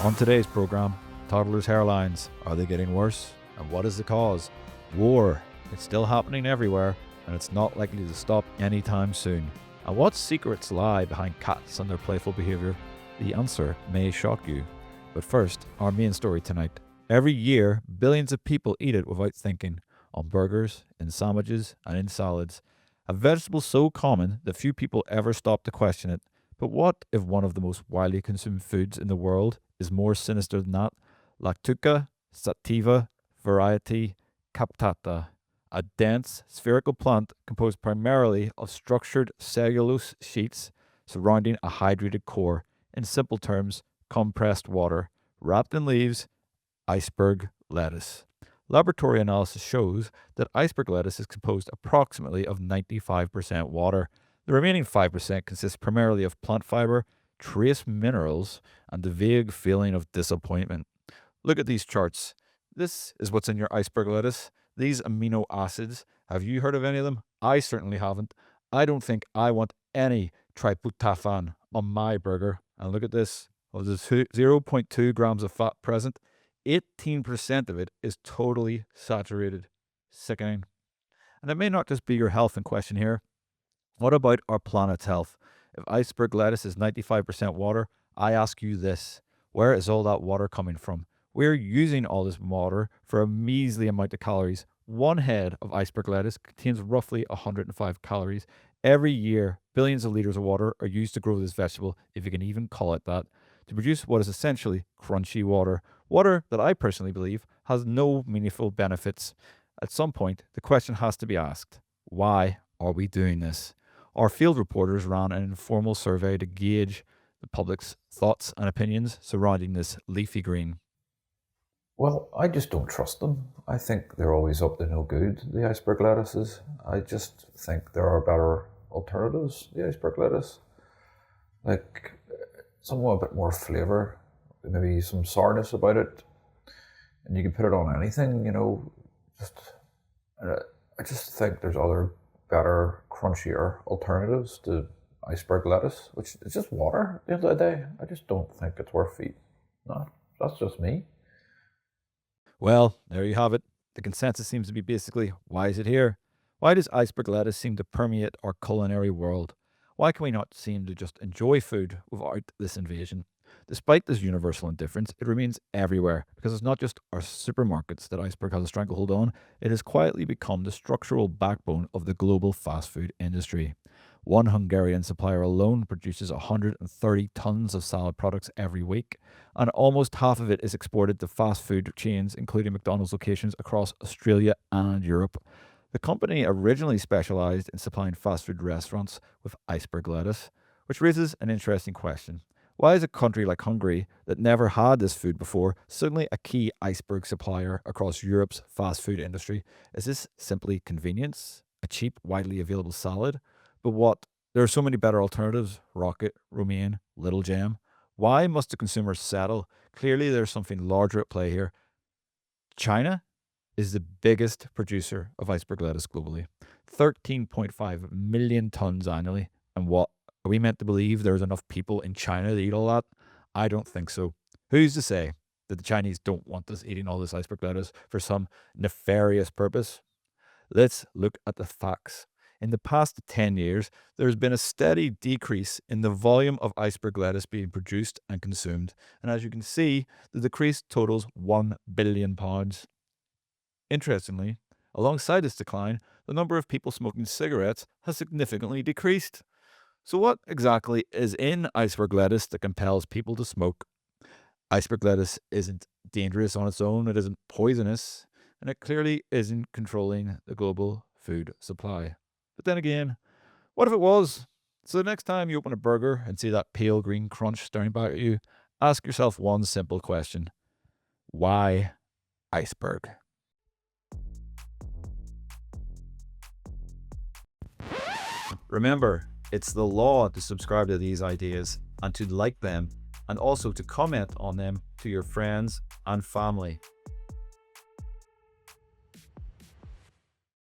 On today's program, toddlers' hairlines, are they getting worse? And what is the cause? War, it's still happening everywhere, and it's not likely to stop anytime soon. And what secrets lie behind cats and their playful behaviour? The answer may shock you. But first, our main story tonight. Every year, billions of people eat it without thinking, on burgers, in sandwiches, and in salads. A vegetable so common that few people ever stop to question it. But what if one of the most widely consumed foods in the world is more sinister than that? Lactuca sativa variety captata, a dense spherical plant composed primarily of structured cellulose sheets surrounding a hydrated core. In simple terms, compressed water, wrapped in leaves, iceberg lettuce. Laboratory analysis shows that iceberg lettuce is composed approximately of 95% water. The remaining 5% consists primarily of plant fiber, trace minerals, and the vague feeling of disappointment. Look at these charts. This is what's in your iceberg lettuce. These amino acids. Have you heard of any of them? I certainly haven't. I don't think I want any tryptophan on my burger. And look at this. Well, there's 0.2 grams of fat present. 18% of it is totally saturated. Sickening. And it may not just be your health in question here. What about our planet's health? If iceberg lettuce is 95% water, I ask you this. Where is all that water coming from? We're using all this water for a measly amount of calories. One head of iceberg lettuce contains roughly 105 calories. Every year, billions of liters of water are used to grow this vegetable, if you can even call it that, to produce what is essentially crunchy water. Water that I personally believe has no meaningful benefits. At some point, the question has to be asked, why are we doing this? Our field reporters ran an informal survey to gauge the public's thoughts and opinions surrounding this leafy green. Well, I just don't trust them. I think they're always up to no good, the iceberg lettuces. I just think there are better alternatives to the iceberg lettuce. Like somewhat a bit more flavour, maybe some sourness about it. And you can put it on anything, I just think there's other better, crunchier alternatives to iceberg lettuce, which is just water at the end of the day. I just don't think it's worth eating. No, that's just me. Well, there you have it. The consensus seems to be basically, why is it here? Why does iceberg lettuce seem to permeate our culinary world? Why can we not seem to just enjoy food without this invasion? Despite this universal indifference, it remains everywhere because it's not just our supermarkets that iceberg has a stranglehold on, it has quietly become the structural backbone of the global fast food industry. One Hungarian supplier alone produces 130 tons of salad products every week, and almost half of it is exported to fast food chains, including McDonald's locations across Australia and Europe. The company originally specialized in supplying fast food restaurants with iceberg lettuce, which raises an interesting question. Why is a country like Hungary, that never had this food before, suddenly a key iceberg supplier across Europe's fast food industry? Is this simply convenience? A cheap, widely available salad? But what? There are so many better alternatives: rocket, romaine, little jam. Why must the consumer settle? Clearly, there's something larger at play here. China is the biggest producer of iceberg lettuce globally, 13.5 million tons annually. And what? Are we meant to believe there's enough people in China to eat all that? I don't think so. Who's to say that the Chinese don't want us eating all this iceberg lettuce for some nefarious purpose? Let's look at the facts. In the past 10 years, there's been a steady decrease in the volume of iceberg lettuce being produced and consumed. And as you can see, the decrease totals £1 billion. Interestingly, alongside this decline, the number of people smoking cigarettes has significantly decreased. So what exactly is in iceberg lettuce that compels people to smoke? Iceberg lettuce isn't dangerous on its own, it isn't poisonous, and it clearly isn't controlling the global food supply. But then again, what if it was? So the next time you open a burger and see that pale green crunch staring back at you, ask yourself one simple question. Why iceberg? Remember, it's the law to subscribe to these ideas and to like them, and also to comment on them to your friends and family.